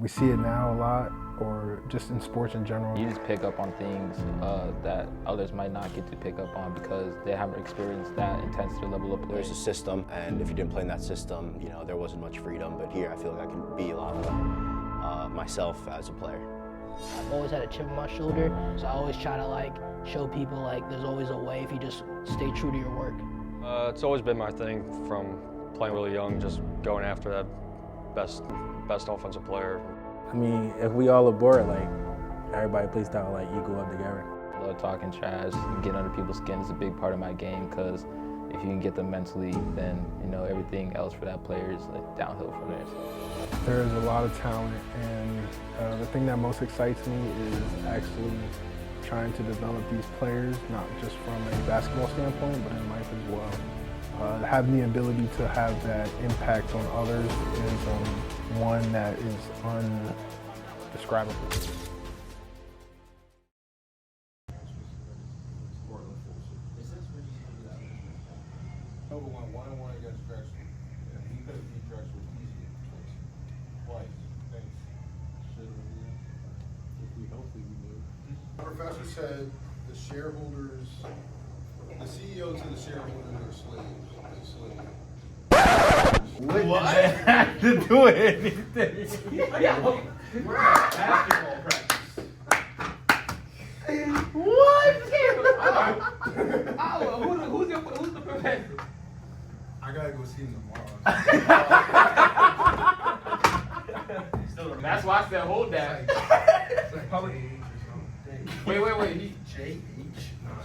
We see it now a lot, or just in sports in general. You just pick up on things that others might not get to pick up on because they haven't experienced that intensity level of play. There's a system, and if you didn't play in that system, you know, there wasn't much freedom. But here, I feel like I can be a lot more myself as a player. I've always had a chip on my shoulder, so I always try to like show people like there's always a way if you just stay true to your work. It's always been my thing from playing really young, just going after that best offensive player. I mean, if we all aboard, like everybody plays down, like equal up together. I love talking trash and getting under people's skin is a big part of my game because if you can get them mentally, then you know everything else for that player is like downhill from there. There is a lot of talent, and the thing that most excites me is actually trying to develop these players, not just from a basketball standpoint, but in life as well. Having the ability to have that impact on others is one that is undescribable. Number one against Drexel. Yeah, he could have beat Drexel easily twice. Thanks. Hopefully we do. The professor said the shareholders, the CEO to the shareholders are slaves. He's a slave. What? Have to do anything. We're at basketball practice. What? Who's the professor? I gotta go see him tomorrow. That's why I said hold that. It's like J.H. or something. Wait. He J.H. No, I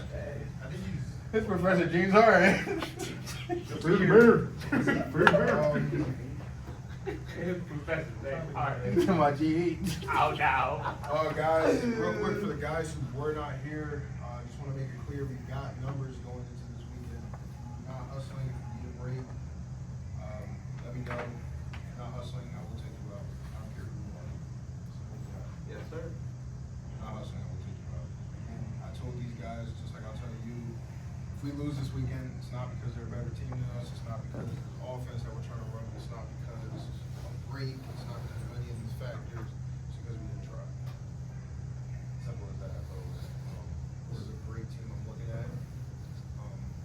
think he's. It's Professor James Harden. Free beer. Professor James Harden. To my GH. Ow, now. Guys, real quick for the guys who were not here, I just want to make it clear we've got numbers going into this weekend. Not hustling, if you need a break. Let me know. Not hustling, I will take you out. I don't care who you are. Yes, sir. Not hustling, I will take you out. I told these guys, just like I'll tell you, if we lose this weekend, it's not because they're a better team than us. It's not because of the offense that we're trying to run. It's not because of great. It's not because of any of these factors. It's because we didn't try. Simple as that, folks. This is a great team I'm looking at.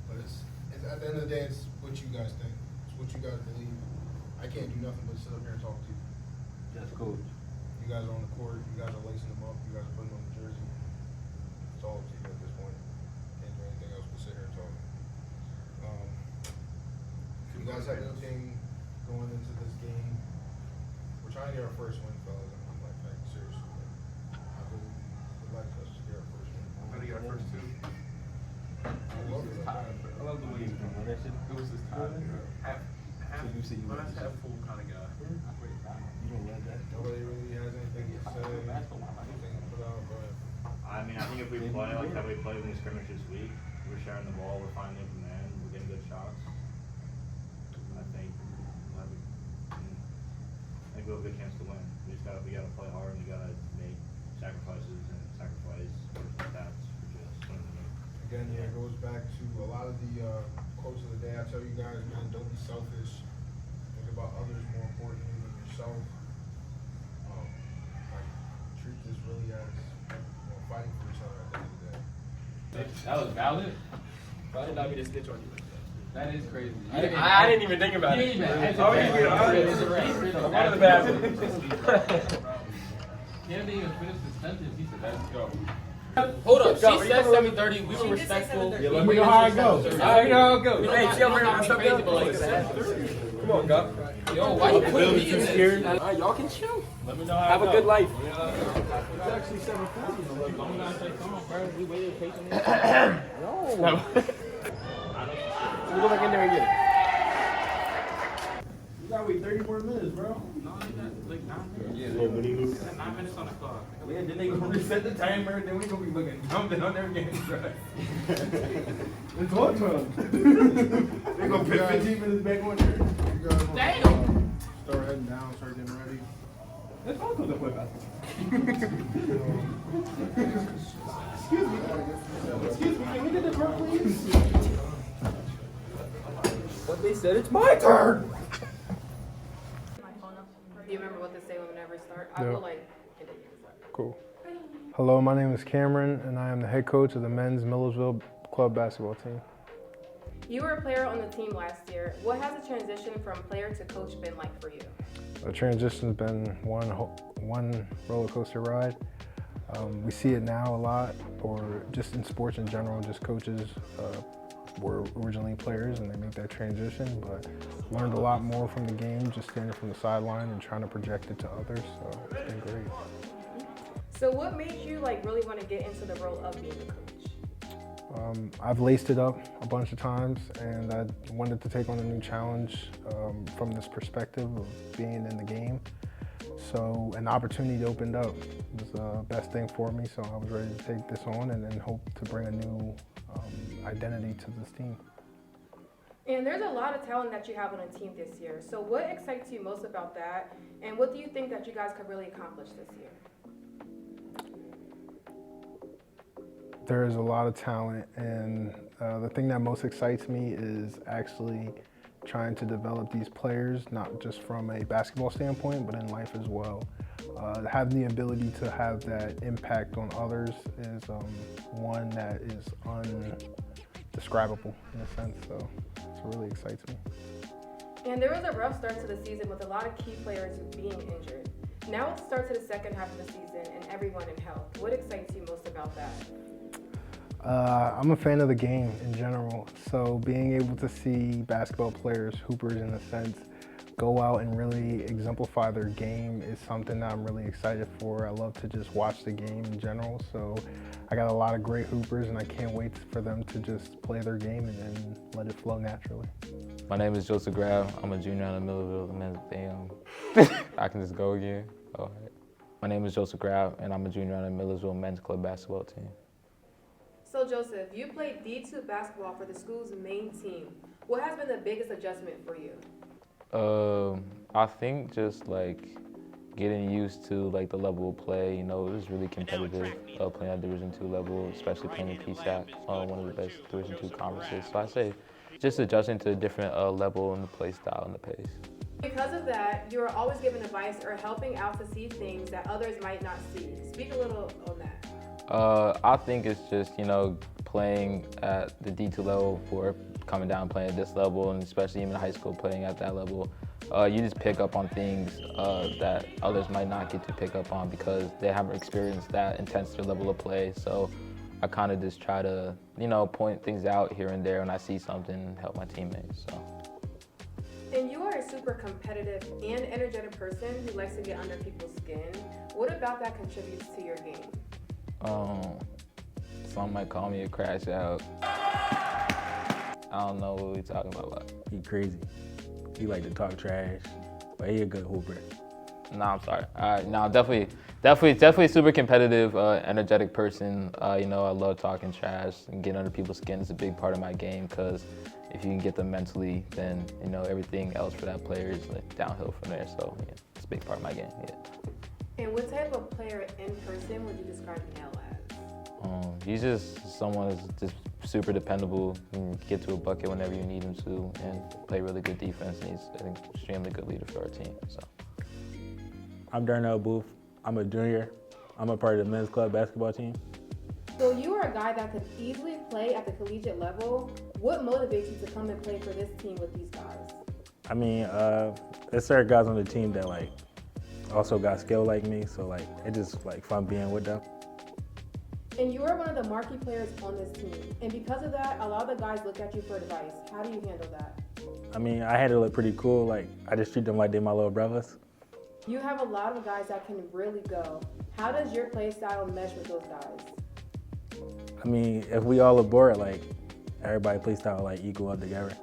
But it's at the end of the day, it's what you guys think. It's what you guys believe. I can't do nothing but sit up here and talk to you. That's cool. You guys are on the court. You guys are lacing them up. You guys are putting on the jersey. It's all up to you at this point. Can't do anything else but sit here and talk. You guys have anything going into this game? We're trying to get our first win, fellas. I'm like, seriously. I really would like us to get our first win. I'm gonna get our first two. I love the way you do That shit, it was just time. Half, when I said full kind of guy. You don't let that. Nobody really has anything to say. Anything to put out, but I mean, I think if we play like how we played in the scrimmage this week, we're sharing the ball, we're finding from there, and we're getting good shots. I think we'll have a good chance to win. We gotta play hard, and we gotta make sacrifices and sacrifice personal stats for just winning the game. again, yeah, it goes back to a lot of the quotes of the day. I tell you guys, man, don't be selfish. Think about others more importantly than yourself. Like, treat this really as fighting for each other at the end of the day. That was valid. I did not mean to snitch on you like that. That is crazy. I didn't even think about it. One of the bad ones. He didn't even finish the sentence. He said, let's go. Hold up, she said 7:30. We were respectful. Let me know how it goes. Let me know how it goes. Hey, chill, man. Stop crazy, but like, come on, God. Yo, why you putting me in this? All right, y'all can chill. Let me know how Have a good life. It's actually 7:40. I'm not saying, come on, bro. We waited patiently. No. So we go back in there and get it. You gotta wait 30 more minutes, bro. No, they got like 9 minutes. Yeah, 9 minutes on the clock. Yeah, then they gonna reset the timer, then we gonna be looking jumping on their game drive. It's one time. They gonna put 15 minutes back on there. You guys want Damn. start heading down, start getting ready. Let's all go to play basketball. Excuse me, can we get the court, please? What they said, it's my turn. Do you remember what to say whenever we start? Yeah. will like introduce that. Cool. Hello, my name is Cameron, and I am the head coach of the men's Millersville club basketball team. You were a player on the team last year. What has the transition from player to coach been like for you? The transition's been one roller coaster ride. We see it now a lot, or just in sports in general, just coaches were originally players and they make that transition, but learned a lot more from the game, just standing from the sideline and trying to project it to others, so it's been great. So what made you like really want to get into the role of being a coach? I've laced it up a bunch of times, and I wanted to take on a new challenge from this perspective of being in the game. So an opportunity opened up. It was the best thing for me, so I was ready to take this on and then hope to bring a new identity to this team. And there's a lot of talent that you have on a team this year. So what excites you most about that? And what do you think that you guys could really accomplish this year? There is a lot of talent, and the thing that most excites me is actually trying to develop these players, not just from a basketball standpoint, but in life as well. Having the ability to have that impact on others is one that is undescribable in a sense, so it really excites me. And there was a rough start to the season with a lot of key players being injured. Now it's start to the second half of the season and everyone in health. What excites you most about that? I'm a fan of the game in general, so being able to see basketball players, hoopers in a sense, go out and really exemplify their game is something that I'm really excited for. I love to just watch the game in general, so I got a lot of great hoopers and I can't wait for them to just play their game and then let it flow naturally. My name is Joseph Grab. I'm a junior on the Millersville men's I can just go again. All right. My name is Joseph Grab, and I'm a junior on the Millersville men's club basketball team. So Joseph, you played D2 basketball for the school's main team. What has been the biggest adjustment for you? I think just like getting used to like the level of play. You know, it was really competitive playing at Division II level, especially playing in PSAC, one of the best Division II conferences. So I say just adjusting to a different level and the play style and the pace. Because of that, you are always giving advice or helping out to see things that others might not see. Speak a little on that. I think it's just, you know, playing at the D2 level for coming down and playing at this level, and especially even in high school playing at that level. You just pick up on things that others might not get to pick up on because they haven't experienced that intense level of play. So I kind of just try to, you know, point things out here and there when I see something and help my teammates. So. And you are a super competitive and energetic person who likes to get under people's skin. What about that contributes to your game? Some might call me a crash out. I don't know what we talking about. He crazy. He like to talk trash, but he a good hooper. No, I'm sorry. No, definitely super competitive, energetic person. You know, I love talking trash and getting under people's skin is a big part of my game because if you can get them mentally, then you know everything else for that player is like downhill from there. So yeah, it's a big part of my game. Yeah. And what type of player in person would you describe Nell as? He's just someone that's just super dependable. He can get to a bucket whenever you need him to and play really good defense, and he's an extremely good leader for our team. So. I'm Darnell Booth. I'm a junior. I'm a part of the men's club basketball team. So you are a guy that could easily play at the collegiate level. What motivates you to come and play for this team with these guys? I mean, there's certain guys on the team that like also got skill like me, so like it's just like fun being with them. And you are one of the marquee players on this team. And because of that, a lot of the guys look at you for advice. How do you handle that? I mean, I handle it pretty cool. Like I just treat them like they're my little brothers. You have a lot of guys that can really go. How does your play style mesh with those guys? I mean, if we all aboard, like everybody play style like equal up together.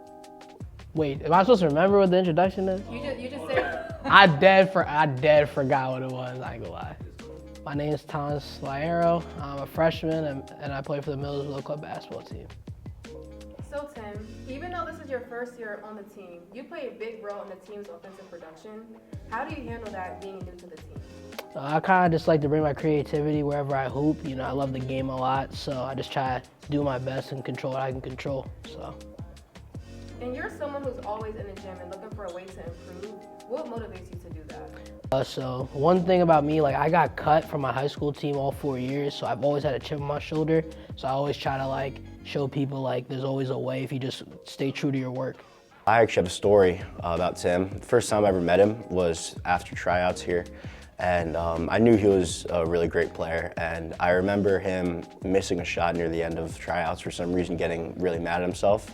Wait, am I supposed to remember what the introduction is? You just said. I dead forgot what it was. I ain't gonna lie. My name is Thomas Laero. I'm a freshman and I play for the Millersville club basketball team. So Tim, even though this is your first year on the team, you play a big role in the team's offensive production. How do you handle that being new to the team? I kind of just like to bring my creativity wherever I hoop. You know, I love the game a lot, so I just try to do my best and control what I can control. So. And you're someone who's always in the gym and looking for a way to improve. What motivates you to do that? So one thing about me, like I got cut from my high school team all 4 years, so I've always had a chip on my shoulder. So I always try to like show people like there's always a way if you just stay true to your work. I actually have a story about Tim. The first time I ever met him was after tryouts here. And I knew he was a really great player. And I remember him missing a shot near the end of tryouts for some reason, getting really mad at himself.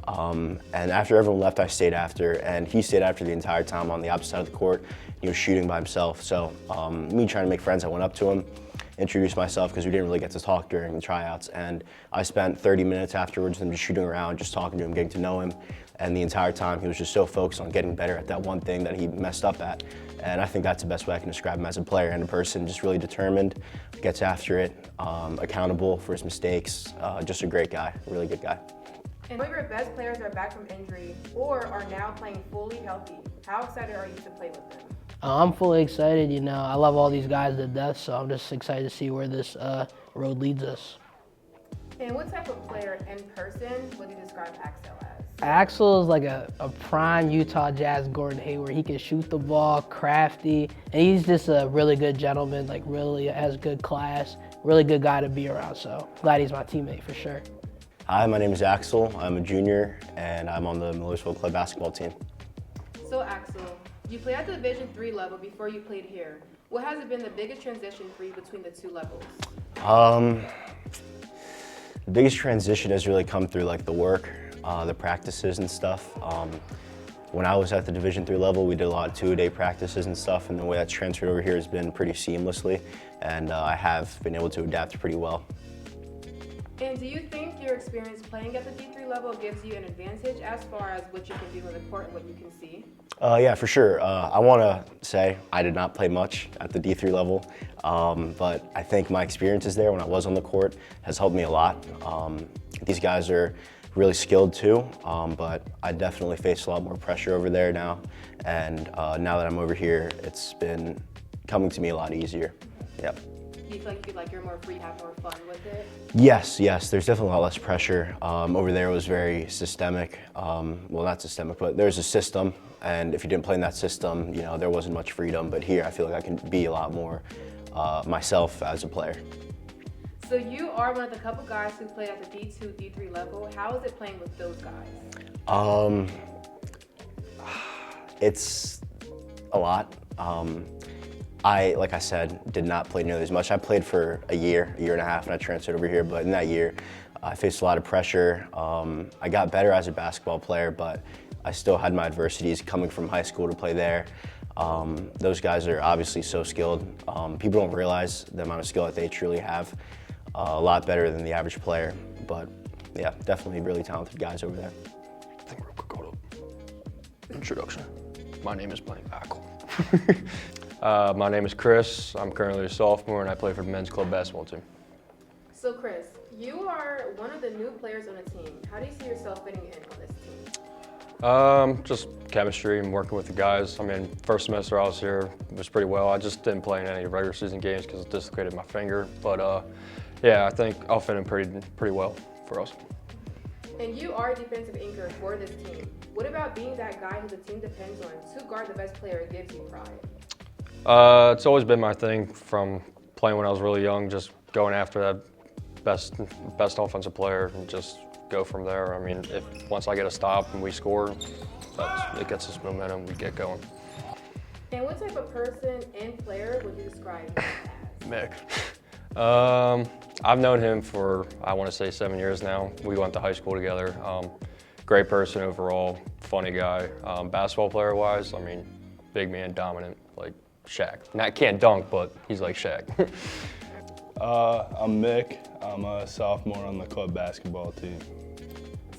And after everyone left, I stayed after, and he stayed after the entire time on the opposite side of the court. He was shooting by himself. So me trying to make friends, I went up to him, introduced myself because we didn't really get to talk during the tryouts. And I spent 30 minutes afterwards with him just shooting around, just talking to him, getting to know him. And the entire time he was just so focused on getting better at that one thing that he messed up at. And I think that's the best way I can describe him as a player and a person, just really determined, gets after it, accountable for his mistakes, just a great guy, really good guy. And some of your best players are back from injury or are now playing fully healthy. How excited are you to play with them? I'm fully excited, you know. I love all these guys to death, so I'm just excited to see where this road leads us. And what type of player in person would you describe Axel as? Axel is like a prime Utah Jazz Gordon Hayward. He can shoot the ball, crafty, and he's just a really good gentleman, like really has good class, really good guy to be around, so glad he's my teammate for sure. Hi, my name is Axel. I'm a junior, and I'm on the Millersville club basketball team. So Axel, you played at the Division III level before you played here. What has been the biggest transition for you between the two levels? The biggest transition has really come through like the work, the practices and stuff. When I was at the Division III level, we did a lot of two-a-day practices and stuff, and the way that's transferred over here has been pretty seamlessly, and I have been able to adapt pretty well. And do you think your experience playing at the D3 level gives you an advantage as far as what you can do on the court and what you can see? Yeah, for sure. I want to say I did not play much at the D3 level, but I think my experiences there when I was on the court has helped me a lot. These guys are really skilled too, but I definitely face a lot more pressure over there now. And now that I'm over here, it's been coming to me a lot easier. Yep. Do you feel like you're more free, have more fun with it? Yes, there's definitely a lot less pressure. Over there it was very systemic. Well, not systemic, but there's a system, and if you didn't play in that system, you know, there wasn't much freedom. But here I feel like I can be a lot more myself as a player. So you are one of the couple guys who played at the D2, D3 level. How is it playing with those guys? It's a lot. Like I said, did not play nearly as much. I played for a year and a half, and I transferred over here. But in that year, I faced a lot of pressure. I got better as a basketball player, but I still had my adversities coming from high school to play there. Those guys are obviously so skilled. People don't realize the amount of skill that they truly have. A lot better than the average player. But yeah, definitely really talented guys over there. I think real quick, hold up. Introduction. My name is blank Axel. My name is Chris. I'm currently a sophomore, and I play for the men's club basketball team. So Chris, you are one of the new players on the team. How do you see yourself fitting in on this team? Just chemistry and working with the guys. I mean, first semester I was here, it was pretty well. I just didn't play in any regular season games because it dislocated my finger. But yeah, I think I'll fit in pretty well for us. And you are a defensive anchor for this team. What about being that guy who the team depends on to guard the best player gives you pride? It's always been my thing from playing when I was really young, just going after that best offensive player and just go from there. I mean, once I get a stop and we score, it gets us momentum, we get going. And what type of person and player would you describe him as? Mick. I've known him for, I want to say 7 years now. We went to high school together. Great person overall, funny guy. Basketball player wise, I mean, big man, dominant, like Shaq. Not can't dunk, but he's like Shaq. I'm Mick. I'm a sophomore on the club basketball team.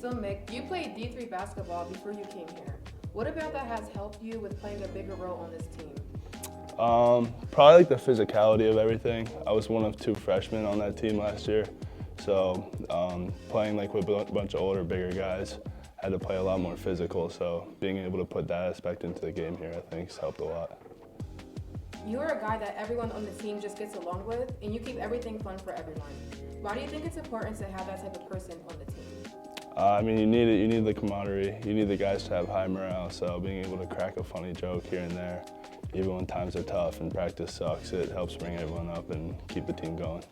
So Mick, you played D3 basketball before you came here. What about that has helped you with playing a bigger role on this team? Probably like the physicality of everything. I was one of 2 freshmen on that team last year, so playing like with a bunch of older, bigger guys, had to play a lot more physical. So being able to put that aspect into the game here, I think, has helped a lot. You're a guy that everyone on the team just gets along with, and you keep everything fun for everyone. Why do you think it's important to have that type of person on the team? I mean, you need it. You need the camaraderie. You need the guys to have high morale. So being able to crack a funny joke here and there, even when times are tough and practice sucks, it helps bring everyone up and keep the team going.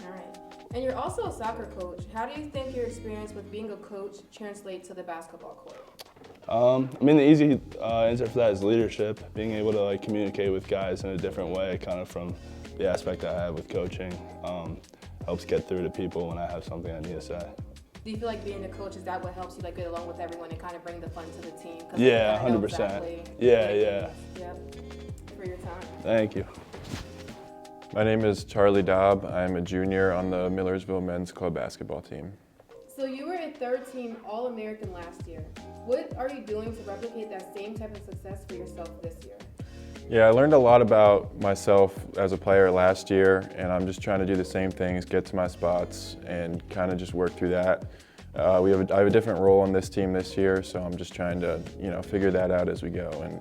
All right. And you're also a soccer coach. How do you think your experience with being a coach translates to the basketball court? I mean, the easy answer for that is leadership, being able to like communicate with guys in a different way, kind of from the aspect I have with coaching. Helps get through to people when I have something I need to say. Do you feel like being a coach, is that what helps you like get along with everyone and kind of bring the fun to the team? Yeah, you know 100%. exactly Yeah. Yep. For your time. Thank you. My name is Charlie Dobb. I'm a junior on the Millersville men's club basketball team. So you were a third-team All-American last year. What are you doing to replicate that same type of success for yourself this year? Yeah, I learned a lot about myself as a player last year, and I'm just trying to do the same things, get to my spots, and kind of just work through that. I have a different role on this team this year, so I'm just trying to, figure that out as we go and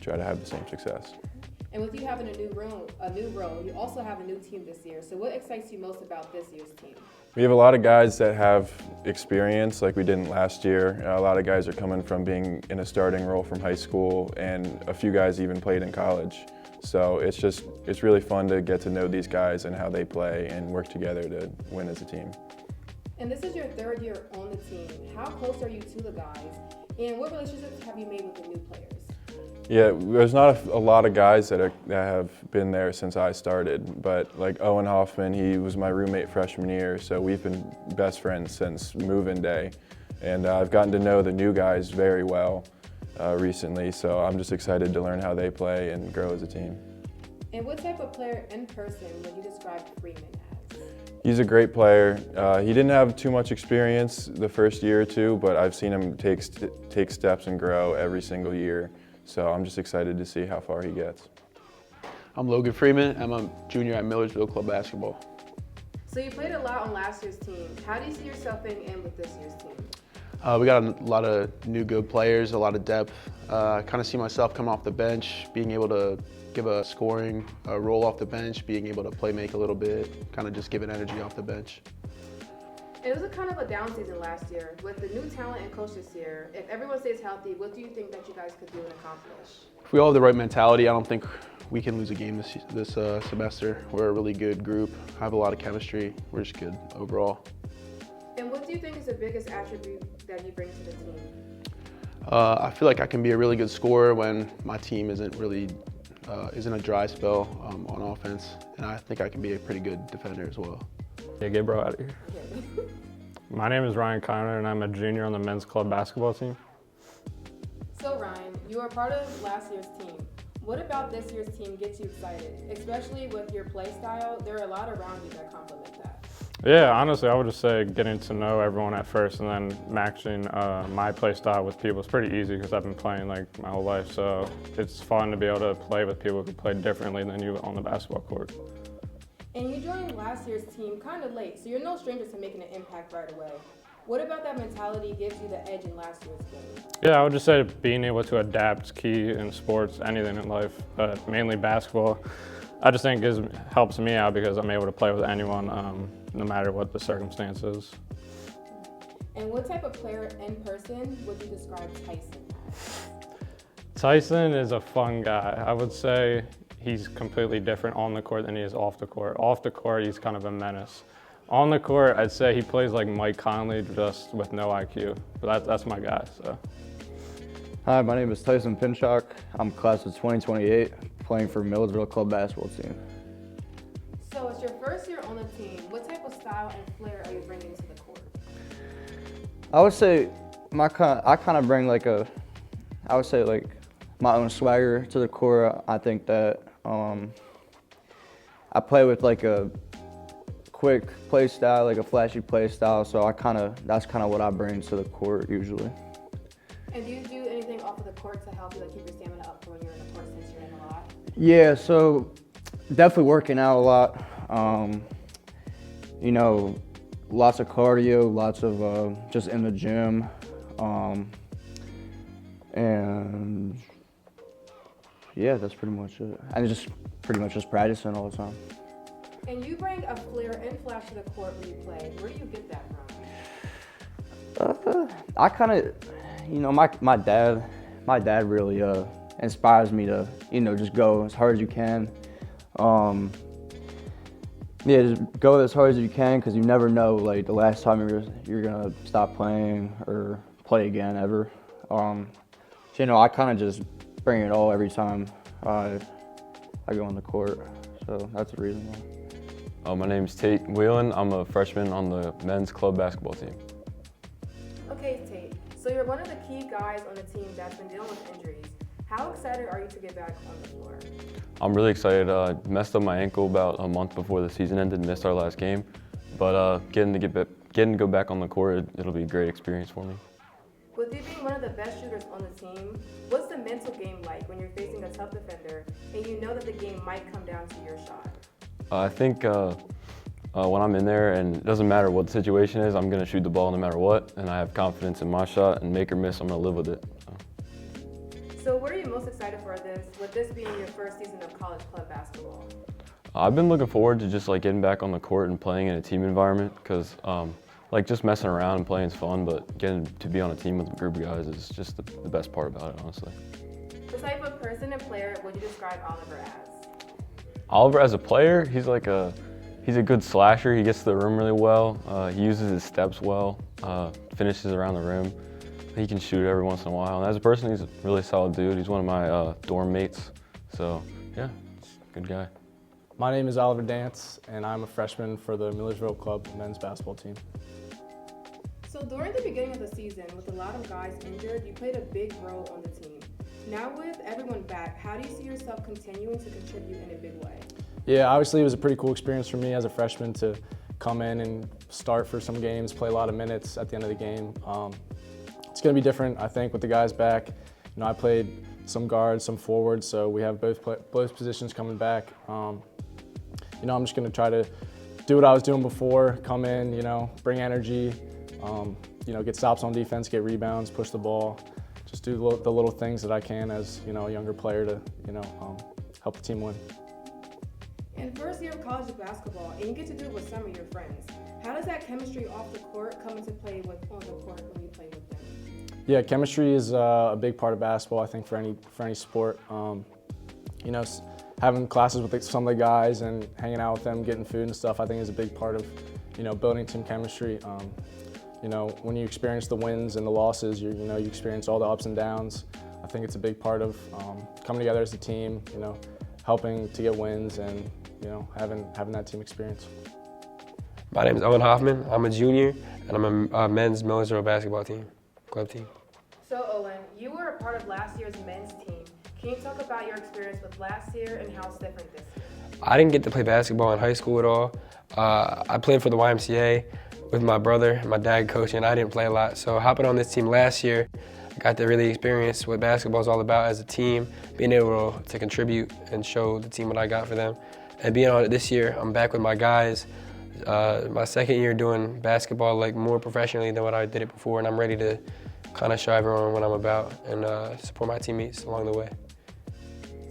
try to have the same success. And with you having a new role, you also have a new team this year. So what excites you most about this year's team? We have a lot of guys that have experience like we didn't last year. A lot of guys are coming from being in a starting role from high school, and a few guys even played in college. So it's really fun to get to know these guys and how they play and work together to win as a team. And this is your third year on the team. How close are you to the guys? And what relationships have you made with the new players? Yeah, there's not a lot of guys that have been there since I started, but like Owen Hoffman, he was my roommate freshman year, so we've been best friends since move-in day. And I've gotten to know the new guys very well recently, so I'm just excited to learn how they play and grow as a team. And what type of player in person would you describe Freeman as? He's a great player. He didn't have too much experience the first year or two, but I've seen him take steps and grow every single year. So I'm just excited to see how far he gets. I'm Logan Freeman. I'm a junior at Millersville Club Basketball. So you played a lot on last year's team. How do you see yourself fitting in with this year's team? We got a lot of new good players, a lot of depth. I kind of see myself coming off the bench, being able to give a scoring role off the bench, being able to play make a little bit, kind of just giving energy off the bench. It was a kind of a down season last year. With the new talent and coach this year, if everyone stays healthy, what do you think that you guys could do and accomplish? If we all have the right mentality, I don't think we can lose a game this semester. We're a really good group, have a lot of chemistry. We're just good overall. And what do you think is the biggest attribute that you bring to the team? I feel like I can be a really good scorer when my team isn't a dry spell on offense, and I think I can be a pretty good defender as well. Yeah, get bro out of here. My name is Ryan Conner, and I'm a junior on the men's club basketball team. So Ryan, you are part of last year's team. What about this year's team gets you excited? Especially with your play style, there are a lot around you that complement that. Yeah, honestly, I would just say getting to know everyone at first and then matching my play style with people is pretty easy because I've been playing like my whole life. So it's fun to be able to play with people who play differently than you on the basketball court. And you joined last year's team kind of late, so you're no stranger to making an impact right away. What about that mentality gives you the edge in last year's game? Yeah, I would just say being able to adapt is key in sports, anything in life, but mainly basketball. I just think helps me out because I'm able to play with anyone, no matter what the circumstances. And what type of player in person would you describe Tyson as? Tyson is a fun guy. I would say he's completely different on the court than he is off the court. Off the court, he's kind of a menace. On the court, I'd say he plays like Mike Conley, just with no IQ. But that's my guy, so. Hi, my name is Tyson Pinchak. I'm class of 2028, playing for Millersville Club Basketball team. So it's your first year on the team. What type of style and flair are you bringing to the court? I would say I kind of bring like my own swagger to the court. I think that I play with like a quick play style, like a flashy play style. So that's kind of what I bring to the court usually. And do you do anything off of the court to help you like keep your stamina up for when you're in the court since you're in a lot? Yeah, so definitely working out a lot. Lots of cardio, lots of just in the gym, and yeah, that's pretty much it. And just pretty much just practicing all the time. And you bring a flair and flash to the court when you play. Where do you get that from? I kind of, my dad really inspires me to, just go as hard as you can. Yeah, just go as hard as you can because you never know, like, the last time you're gonna stop playing or play again ever. So, I kind of just bring it all every time I go on the court. So that's the reason why. My name's Tate Whelan. I'm a freshman on the men's club basketball team. Okay, Tate. So you're one of the key guys on the team that's been dealing with injuries. How excited are you to get back on the floor? I'm really excited. I messed up my ankle about a month before the season ended, missed our last game. But getting to go back on the court, it'll be a great experience for me. With you being one of the best shooters on the team, what's the mental game like when you're facing a tough defender and you know that the game might come down to your shot? I think when I'm in there, and it doesn't matter what the situation is, I'm going to shoot the ball no matter what, and I have confidence in my shot, and make or miss, I'm going to live with it. So what are you most excited for with this being your first season of college club basketball? I've been looking forward to just like getting back on the court and playing in a team environment because like just messing around and playing is fun, but getting to be on a team with a group of guys is just the best part about it, honestly. What type of person and player would you describe Oliver as? Oliver as a player, he's a good slasher. He gets to the rim really well. He uses his steps well, finishes around the rim. He can shoot every once in a while. And as a person, he's a really solid dude. He's one of my dorm mates. So yeah, he's a good guy. My name is Oliver Dance, and I'm a freshman for the Millersville Club men's basketball team. So during the beginning of the season, with a lot of guys injured, you played a big role on the team. Now with everyone back, how do you see yourself continuing to contribute in a big way? Yeah, obviously it was a pretty cool experience for me as a freshman to come in and start for some games, play a lot of minutes at the end of the game. It's going to be different, I think, with the guys back. I played some guards, some forwards, so we have both positions coming back. I'm just going to try to do what I was doing before, come in, bring energy, get stops on defense, get rebounds, push the ball, just do the little things that I can as, a younger player to, help the team win. And first year of college basketball, and you get to do it with some of your friends. How does that chemistry off the court come into play on the court when you play with them? Yeah, chemistry is a big part of basketball, I think, for any sport. Having classes with some of the guys and hanging out with them, getting food and stuff, I think is a big part of, building team chemistry. When you experience the wins and the losses, you experience all the ups and downs. I think it's a big part of coming together as a team, helping to get wins and, having that team experience. My name is Owen Hoffman. I'm a junior, and I'm a men's Millersville basketball team, club team. So Owen, you were a part of last year's men's team. Can you talk about your experience with last year and how it's different this year? I didn't get to play basketball in high school at all. I played for the YMCA with my brother, my dad coaching. I didn't play a lot, so hopping on this team last year, I got to really experience what basketball is all about as a team, being able to contribute and show the team what I got for them. And being on it this year, I'm back with my guys. My second year doing basketball like more professionally than what I did it before, and I'm ready to kind of show everyone what I'm about and support my teammates along the way.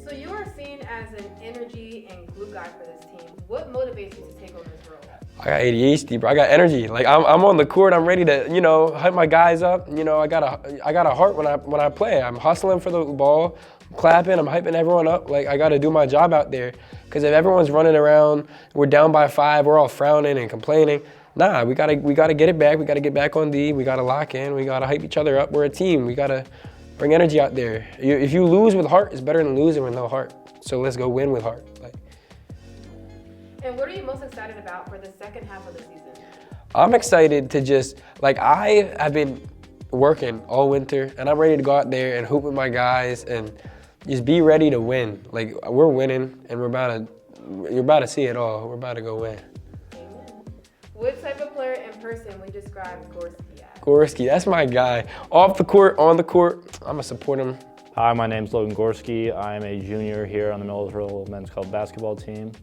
So you are seen as an energy and glue guy for this team. What motivates you to take on this role? I got ADHD, bro. I got energy. Like I'm on the court. I'm ready to, hype my guys up. I got a heart when I play. I'm hustling for the ball, I'm clapping. I'm hyping everyone up. Like I got to do my job out there. Because if everyone's running around, we're down by 5, we're all frowning and complaining. Nah, we gotta get it back. We gotta get back on D. We gotta lock in. We gotta hype each other up. We're a team. We gotta bring energy out there. If you lose with heart, it's better than losing with no heart. So let's go win with heart. And what are you most excited about for the second half of the season? I'm excited to just, I have been working all winter, and I'm ready to go out there and hoop with my guys and just be ready to win. We're winning, and you're about to see it all. We're about to go win. Amen. What type of player in person would you describe Gorski as? Gorski, that's my guy. Off the court, on the court, I'm going to support him. Hi, my name's Logan Gorski. I'm a junior here on the Millersville men's club basketball team.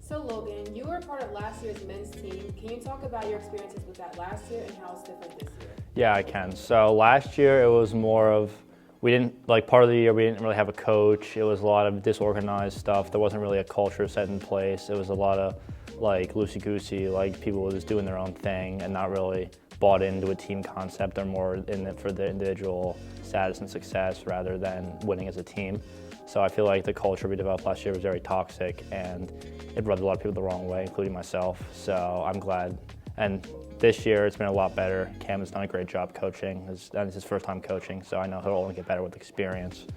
So Logan, you were a part of last year's men's team. Can you talk about your experiences with that last year and how it's different this year? Yeah, I can. So last year it was more of, part of the year we didn't really have a coach. It was a lot of disorganized stuff. There wasn't really a culture set in place. It was a lot of loosey-goosey, people were just doing their own thing and not really bought into a team concept. They're more in it for the individual status and success rather than winning as a team. So I feel like the culture we developed last year was very toxic, and it rubbed a lot of people the wrong way, including myself. So I'm glad. And this year it's been a lot better. Cam has done a great job coaching. It's his first time coaching, so I know he'll only get better with experience.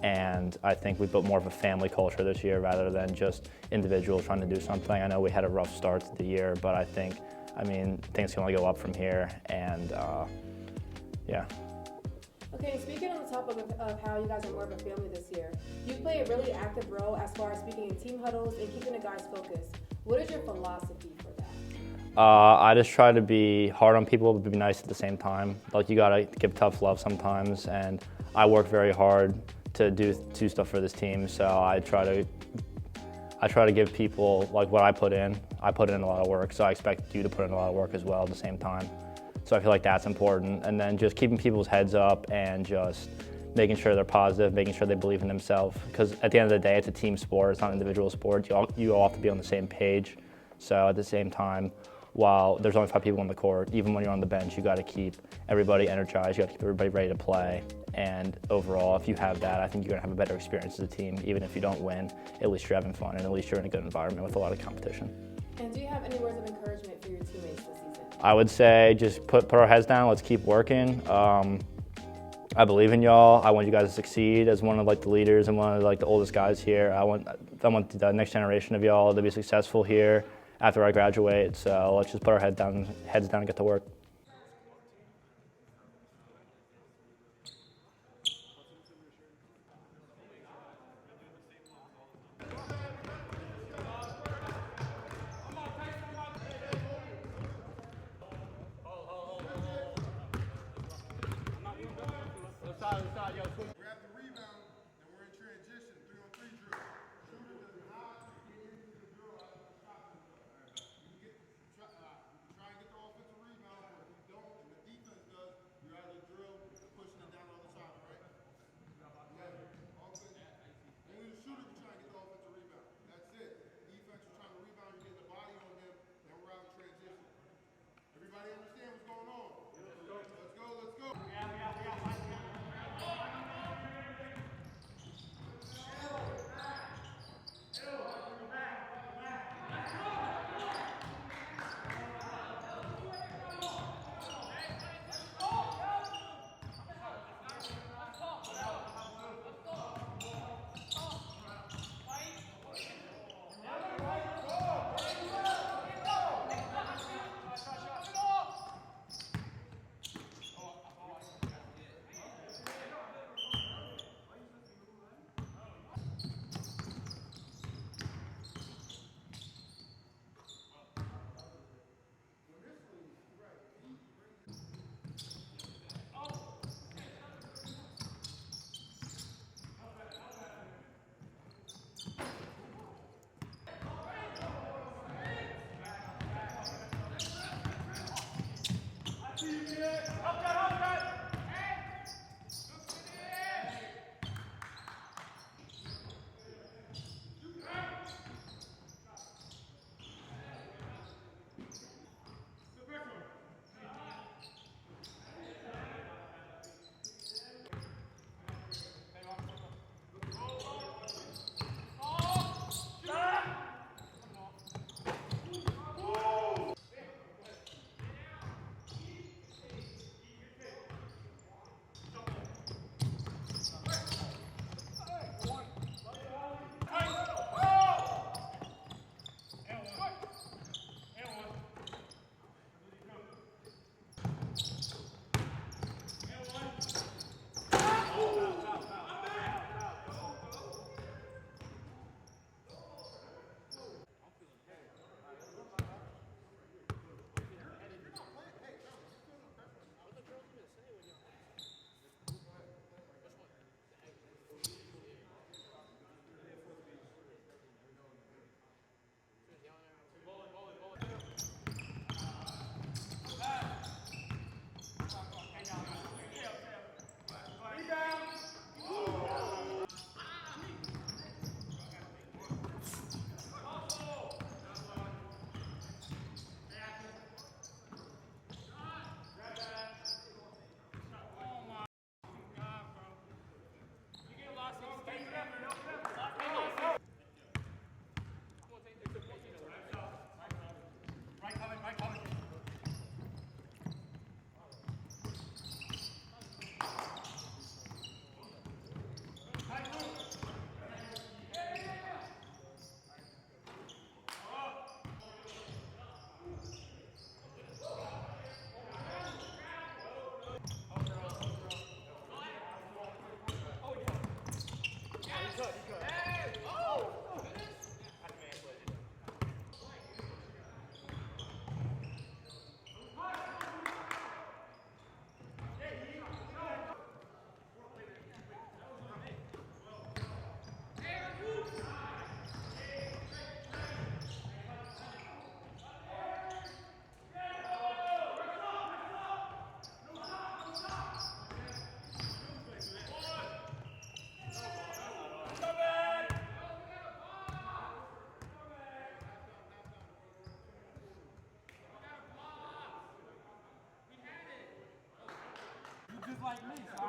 And I think we built more of a family culture this year rather than just individuals trying to do something. I know we had a rough start to the year, but I mean, things can only go up from here, and yeah. Okay, speaking on the topic of how you guys are more of a family this year, you play a really active role as far as speaking in team huddles and keeping the guys focused. What is your philosophy for that? I just try to be hard on people, but be nice at the same time. Like, you gotta give tough love sometimes, and I work very hard to do stuff for this team, so I try to give people like what I put in. I put in a lot of work, so I expect you to put in a lot of work as well at the same time. So I feel like that's important. And then just keeping people's heads up and just making sure they're positive, making sure they believe in themselves. Because at the end of the day, it's a team sport, it's not an individual sport. You all have to be on the same page. So at the same time, while there's only 5 people on the court, even when you're on the bench, you got to keep everybody energized, you got to keep everybody ready to play. And overall, if you have that, I think you're going to have a better experience as a team. Even if you don't win, at least you're having fun, and at least you're in a good environment with a lot of competition. And do you have any words of encouragement for your teammates this season? I would say just put our heads down, let's keep working. I believe in y'all. I want you guys to succeed as one of the leaders and one of the oldest guys here. I want the next generation of y'all to be successful here after I graduate. So let's just put our heads down and get to work. Grab the rebound, and we're in transition, 3-on-3 drill. Shooter does not get into the drill at the shot window. You can try and get the offensive rebound.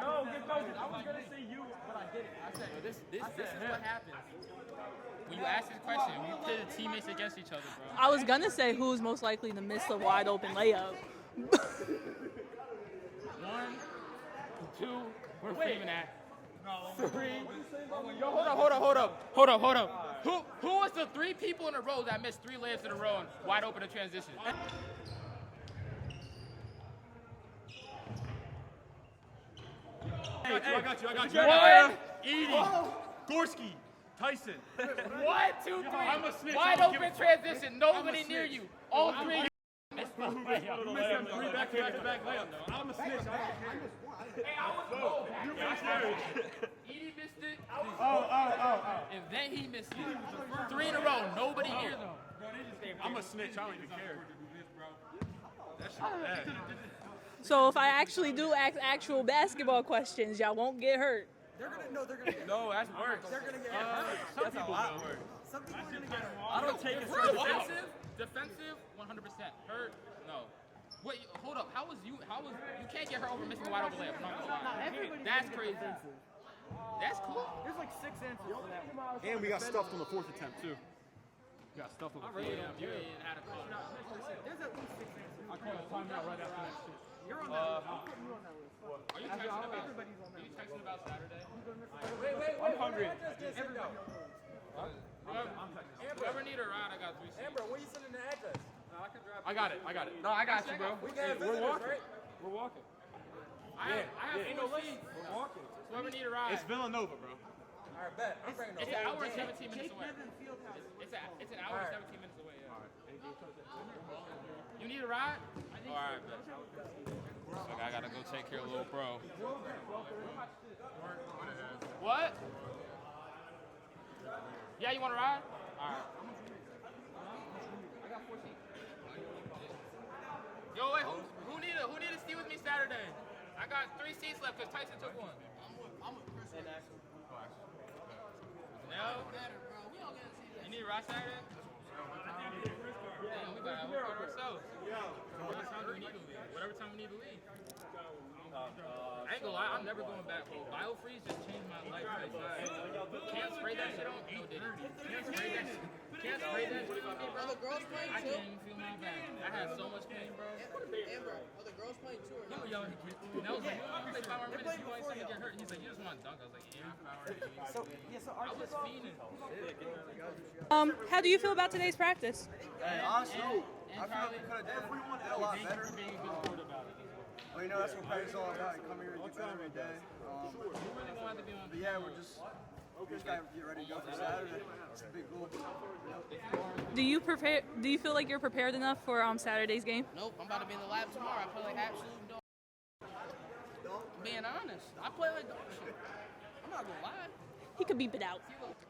No, get focused. I was gonna say you, but I didn't. I said This is what happens. When you ask this question, you pit the teammates against each other, bro. I was gonna say who's most likely to miss the wide open layup. 1, 2, we're leaving at. 3. Yo, hold up. Who was the 3 people in a row that missed 3 layups in a row and wide open in transition? I got you. 1, Edie, Gorski, Tyson. 1, 2, 3. I'm a snitch. Wide I'm open transition. Nobody near you. All 3. Who missed them 3 back-to-back layups? I'm a snitch. Hey, I was low back there. Edie missed it. And then he missed it. 3 in a row. Nobody near them. I'm a snitch. I don't even care. That shit bad. So if I actually do ask actual basketball questions, y'all won't get hurt. They're gonna get No, that's worse. They're gonna get hurt. That's a lot worse. Some people are gonna get hurt. I don't take it Defensive, 100%. Hurt, no. Wait, hold up. How was you can't get hurt over missing a wide open layup. I'm not gonna lie. That's crazy. That's cool. There's like 6 answers for that. And we got stuffed on the 4th attempt too. We got stuffed on the 4th attempt. You ain't had a call. There's at least 6 answers. I call a timeout right after that shit. You're on that list. I'm putting you on that list. Are you texting about? Everybody's on that list. Are you texting about Saturday? Wait. I'm hungry. Whoever need a ride, I got 3 seats. Amber, where you sending the address? I got it. No, I got you, bro. We're walking. We're walking. I have 4 seats. We're walking. Whoever need a ride. It's Villanova, bro. All right, bet. I'm bringing It's an hour and 17 minutes away. It's an hour and 17 minutes away, yeah. You need a ride? All right, bet. Like, I gotta go take care of little bro. What? Yeah, you want to ride? All right. I got 4 seats. Yo, wait, who need to ski with me Saturday? I got 3 seats left because Tyson took one. I'm with Chris. No? You need a ride Saturday? Damn, we gotta work on ourselves. Whatever time we need to leave. I ain't gonna lie, I'm never going back, bro. BioFreeze just changed my life. Can't spray that shit on. No, did it? Can't spray that shit. Can't spray that shit on me, bro. Are the girls playing I too? can't even feel my back. I had so much pain, bro. Amber, are the girls playing too or No, not? yo, and I was like, you play 5 more minutes, you ain't something to get hurt. He's like, you just want to dunk. I was like, yeah, 5 hours. I was fiending. How do you feel about today's practice? Hey, honestly, I feel like we could have did a lot better. Well, you know, that's what practice is all about. You come here and get better every day. But yeah, we just got to get ready to go for Saturday. It's a big goal. Do you feel like you're prepared enough for Saturday's game? Nope, I'm about to be in the lab tomorrow. I play like absolute dog. I'm being honest. I play like dog shit. I'm not gonna lie. He could beep it out.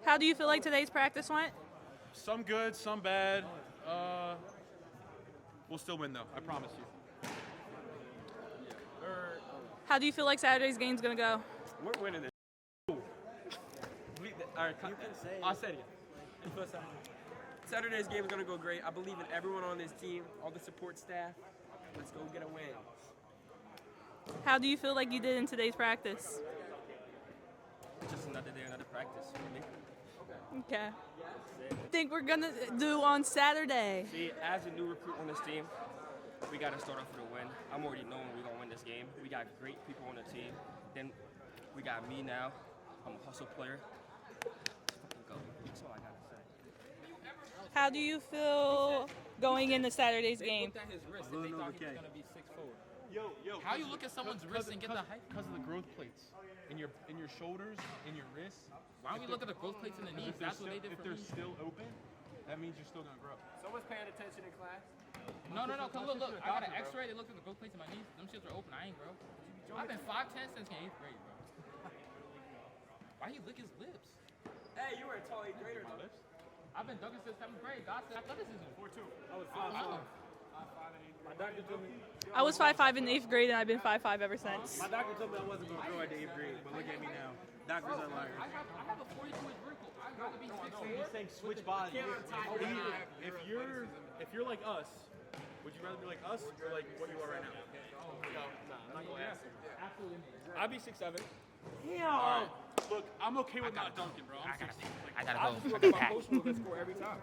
How do you feel like today's practice went? Some good, some bad. We'll still win though. I promise you. How do you feel like Saturday's game's gonna go? We're winning this. All right, I'll say it again. Saturday's game is going to go great. I believe in everyone on this team, all the support staff. Let's go get a win. How do you feel like you did in today's practice? Just another day, another practice for me. Okay. Think we're gonna do on Saturday? See, as a new recruit on this team, we got to start off with a win. I'm already knowing we're going to win this game. We got great people on the team. Then we got me now. I'm a hustle player. Let's fucking go. That's all I got to say. How do you feel going into Saturday's game? Looked at his wrist and they thought he was gonna be 6'4". Yo. How you look at someone's wrist and get the height? Because of the growth plates in your shoulders, in your wrists. Why don't we look at the growth plates in the knees? That's what they did If for they're me. still open, that means you're still gonna grow. Someone's paying attention in class. No. Cause look. I got an X-ray. They looked at the growth plates in my knees. Them shits are open. I ain't grow. I've been 5'10" since 8th grade, bro. Why he lick his lips? Hey, you were a tall 8th grader though. I've been dunking since 7th grade. God said athleticism. 4'2". I was 5'4". My doctor told me. I was 5'5" in 8th grade, and I've been 5'5" ever since. My doctor told me I wasn't gonna grow at the 8th grade, but look at me now. Doctors are liars. I have a 42-inch vertical. I gotta be 6'4". He's saying switch body. If you're like us, Would you rather be like us or like what you are right now? No, I'm not gonna ask. Absolutely. I'd be 6'7". Yeah. All right. Look, I'm okay with not dunking, bro. I gotta go. If I'm posting, we're gonna score every time.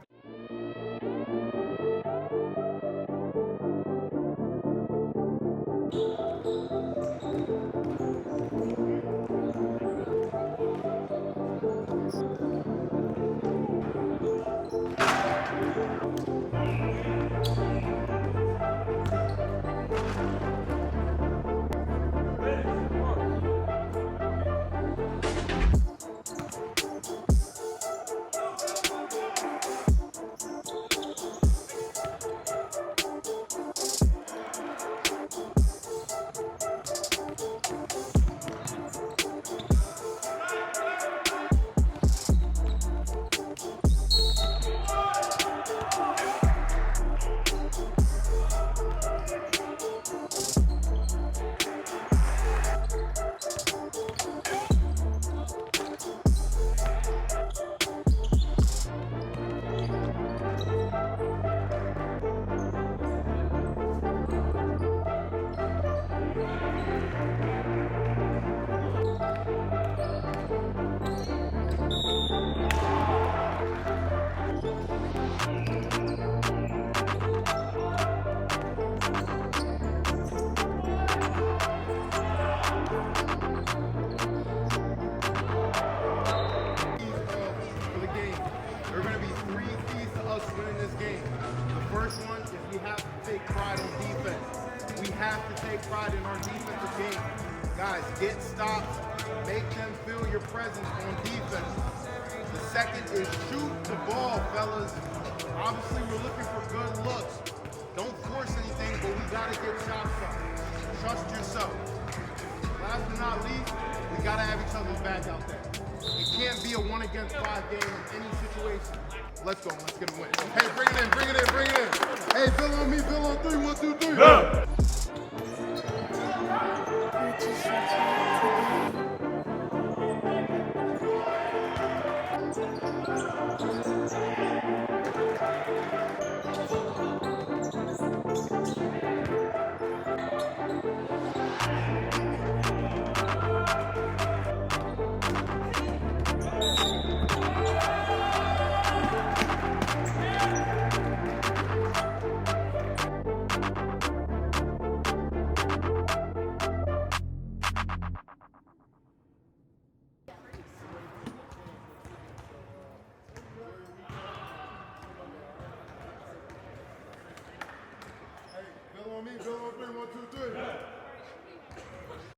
For the game, there are going to be 3 keys to us winning this game. The first one is we have to take pride on defense. We have to take pride in our defensive game. Guys, get stops, make them feel your presence on defense. The second is shoot the ball, fellas. Obviously, we're looking for good looks. Don't force anything, but we got to get shots up. Trust yourself. Last but not least, we got to have each other's back out there. It can't be a 1-against-5 game in any situation. Let's go. Let's get a win. Hey, bring it in, bring it in, bring it in. Hey, Bill on me, Bill on 3, 1, 2, 3. Yeah. Bill on me, Bill on 3, 1, 2, 3.